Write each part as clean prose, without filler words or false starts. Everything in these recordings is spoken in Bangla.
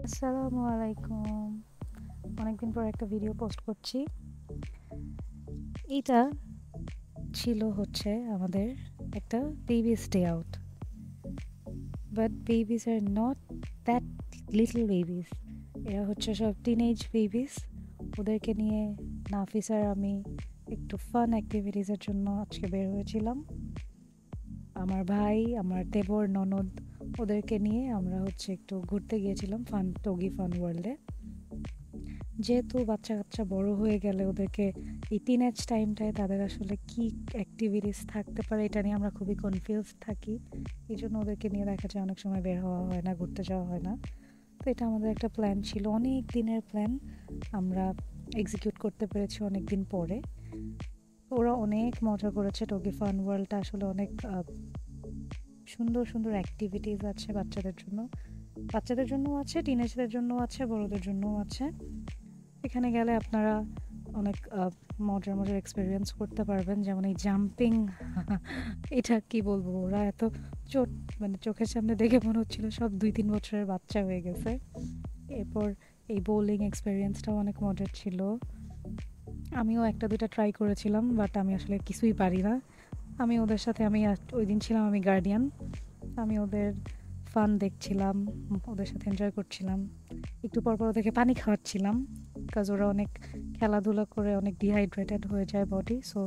আসসালামু আলাইকুম। অনেকদিন পর একটা ভিডিও পোস্ট করছি। এটা ছিল হচ্ছে আমাদের একটা babies day out, but babies are not that little babies. এরা হচ্ছে সব টিনেজ বেবিস। ওদেরকে নিয়ে নাফিস আর আমি একটু ফান অ্যাক্টিভিটিসের জন্য আজকে বের হয়েছিলাম। আমার ভাই, আমার দেবর, ননদ, ওদেরকে নিয়ে আমরা হচ্ছে একটু ঘুরতে গিয়েছিলাম টগি ফান ওয়ার্ল্ডে। যেহেতু বাচ্চা কাচ্চা বড় হয়ে গেলে ওদেরকে এই টিনেজ টাইমটায় তাদের আসলে কি অ্যাক্টিভিটিস থাকতে পারে এটা নিয়ে আমরা খুবই কনফিউজ থাকি। এই জন্য ওদেরকে নিয়ে দেখা যায় অনেক সময় বের হওয়া হয় না, ঘুরতে যাওয়া হয় না। তো এটা আমাদের একটা প্ল্যান ছিল, অনেক দিনের প্ল্যান। আমরা এক্সিকিউট করতে পেরেছি অনেক দিন পরে। ওরা অনেক মজা করেছে। টগি ফান ওয়ার্ল্ডটা আসলে অনেক সুন্দর সুন্দর অ্যাক্টিভিটিস আছে বাচ্চাদের জন্যও আছে, টিনেজদের জন্যও আছে, বড়দের জন্যও আছে। এখানে গেলে আপনারা অনেক মজার মজার এক্সপিরিয়েন্স করতে পারবেন, যেমন এই জাম্পিং। এটা কি বলবো, ওরা এত চোট, মানে চোখের সামনে দেখে মনে হচ্ছিল সব 2-3 বছরের বাচ্চা হয়ে গেছে। এরপর এই বোলিং এক্সপিরিয়েন্সটাও অনেক মজার ছিল। আমিও একটা দুটা ট্রাই করেছিলাম, বাট আমি আসলে কিছুই পারি না। আমি ওদের সাথে ওই দিন ছিলাম আমি গার্ডিয়ান। আমি ওদের ফান দেখছিলাম, ওদের সাথে এনজয় করছিলাম। একটু পর ওদেরকে পানি খাওয়াচ্ছিলাম, বিকজ ওরা অনেক খেলাধুলা করে অনেক ডিহাইড্রেটেড হয়ে যায় বডি, সো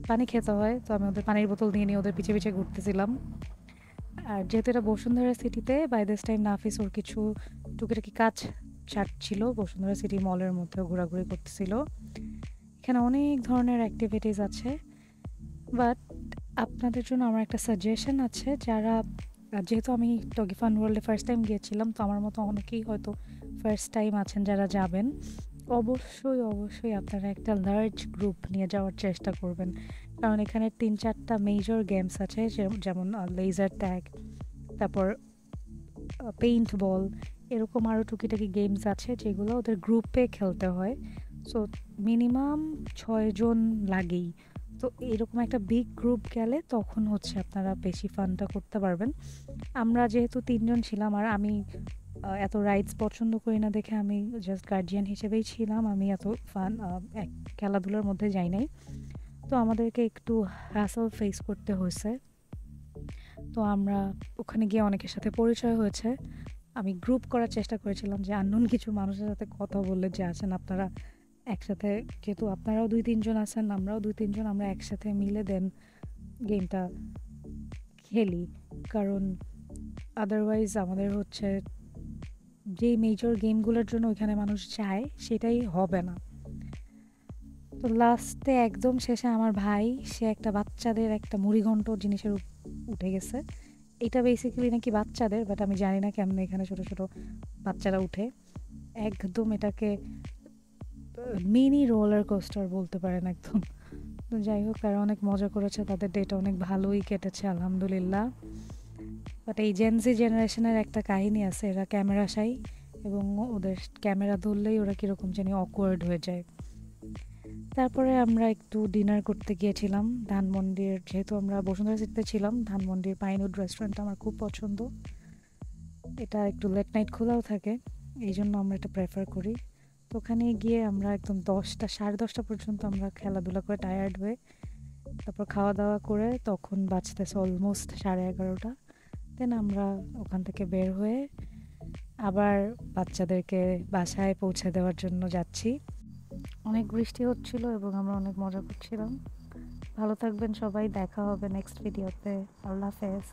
পানি খেতে হয়। তো আমি ওদের পানির বোতল নিয়ে নিয়ে ওদের পিছিয়ে পিছিয়ে ঘুরতেছিলাম। আর যেহেতু এটা বসুন্ধরা সিটিতে, বাই দিস টাইম নাফিস ওর কিছু টুকিটাকি কাজ ছাড়ছিল, বসুন্ধরা সিটি মলের মধ্যেও ঘোরাঘুরি করতেছিল। এখানে অনেক ধরনের অ্যাক্টিভিটিস আছে, বাট আপনাদের জন্য আমার একটা সাজেশন আছে। যেহেতু আমি টগি ফান ওয়ার্ল্ডে ফার্স্ট টাইম গিয়েছিলাম, তো আমার মতো অনেকেই হয়তো ফার্স্ট টাইম আছেন যারা যাবেন। অবশ্যই অবশ্যই আপনারা একটা লার্জ গ্রুপ নিয়ে যাওয়ার চেষ্টা করবেন, কারণ এখানে 3-4টা মেজর গেমস আছে, যেমন লেজার ট্যাগ, তারপর পেইন্ট বল, এরকম আরও টুকিটাকি গেমস আছে যেগুলো ওদের গ্রুপে খেলতে হয়। সো মিনিমাম 6 জন লাগেই। তো এরকম একটা বিগ গ্রুপ গেলে তখন হচ্ছে আপনারা বেশি ফানটা করতে পারবেন। আমরা যেহেতু 3 জন ছিলাম, আর আমি এত রাইডস পছন্দ করি না দেখে আমি জাস্ট গার্জিয়ান হিসেবেই ছিলাম। আমি এত ফান খেলাধুলার মধ্যে যাই নাই, তো আমাদেরকে একটু হ্যাসল ফেস করতে হয়েছে। তো আমরা ওখানে গিয়ে অনেকের সাথে পরিচয় হয়েছে। আমি গ্রুপ করার চেষ্টা করেছিলাম যে আননোন কিছু মানুষের সাথে কথা বললে যে আছেন আপনারা একসাথে, যেহেতু আপনারাও 2-3 জন আছেন, আমরাও 2-3 জন, আমরা একসাথে মিলে দেন গেমটা খেলি। কারণ আদারওয়াইজ আমাদের হচ্ছে যেই মেজর গেমগুলোর জন্য ওইখানে মানুষ যায় সেটাই হবে না। তো লাস্টে একদম শেষে আমার ভাই, সে একটা বাচ্চাদের একটা মুড়িঘণ্ট জিনিসের উঠে গেছে। এটা বেসিক্যালি নাকি বাচ্চাদের, বাট আমি জানি না কেমন এখানে ছোট ছোট বাচ্চারা উঠে। একদম এটাকে মিনি রোলার কোস্টার বলতে পারেন একদম। তো যাই হোক, তারা অনেক মজা করেছে, তাদের ডেটা অনেক ভালোই কেটেছে আলহামদুলিল্লাহ। বাট এই জেনজি জেনারেশনের একটা কাহিনী আছে, এরা ক্যামেরা শাই, এবং ওদের ক্যামেরা ধরলেই ওরা কীরকম জানি অকওয়ার্ড হয়ে যায়। তারপরে আমরা একটু ডিনার করতে গিয়েছিলাম ধানমন্ডির, যেহেতু আমরা বসুন্ধরা সিটিতে ছিলাম, ধানমন্ডির পাইনউড রেস্টুরেন্টটা আমার খুব পছন্দ। এটা একটু লেট নাইট খোলাও থাকে, এই জন্য আমরা এটা প্রেফার করি। তো ওখানে গিয়ে আমরা একদম 10টা, 10:30 পর্যন্ত আমরা খেলাধুলা করে টায়ার্ড হয়ে তারপর খাওয়া দাওয়া করে তখন বাজতেছে অলমোস্ট 11:30। দেন আমরা ওখান থেকে বের হয়ে আবার বাচ্চাদেরকে বাসায় পৌঁছে দেওয়ার জন্য যাচ্ছি। অনেক বৃষ্টি হচ্ছিল এবং আমরা অনেক মজা করছিলাম। ভালো থাকবেন সবাই, দেখা হবে নেক্সট ভিডিওতে। আল্লাহ হাফেজ।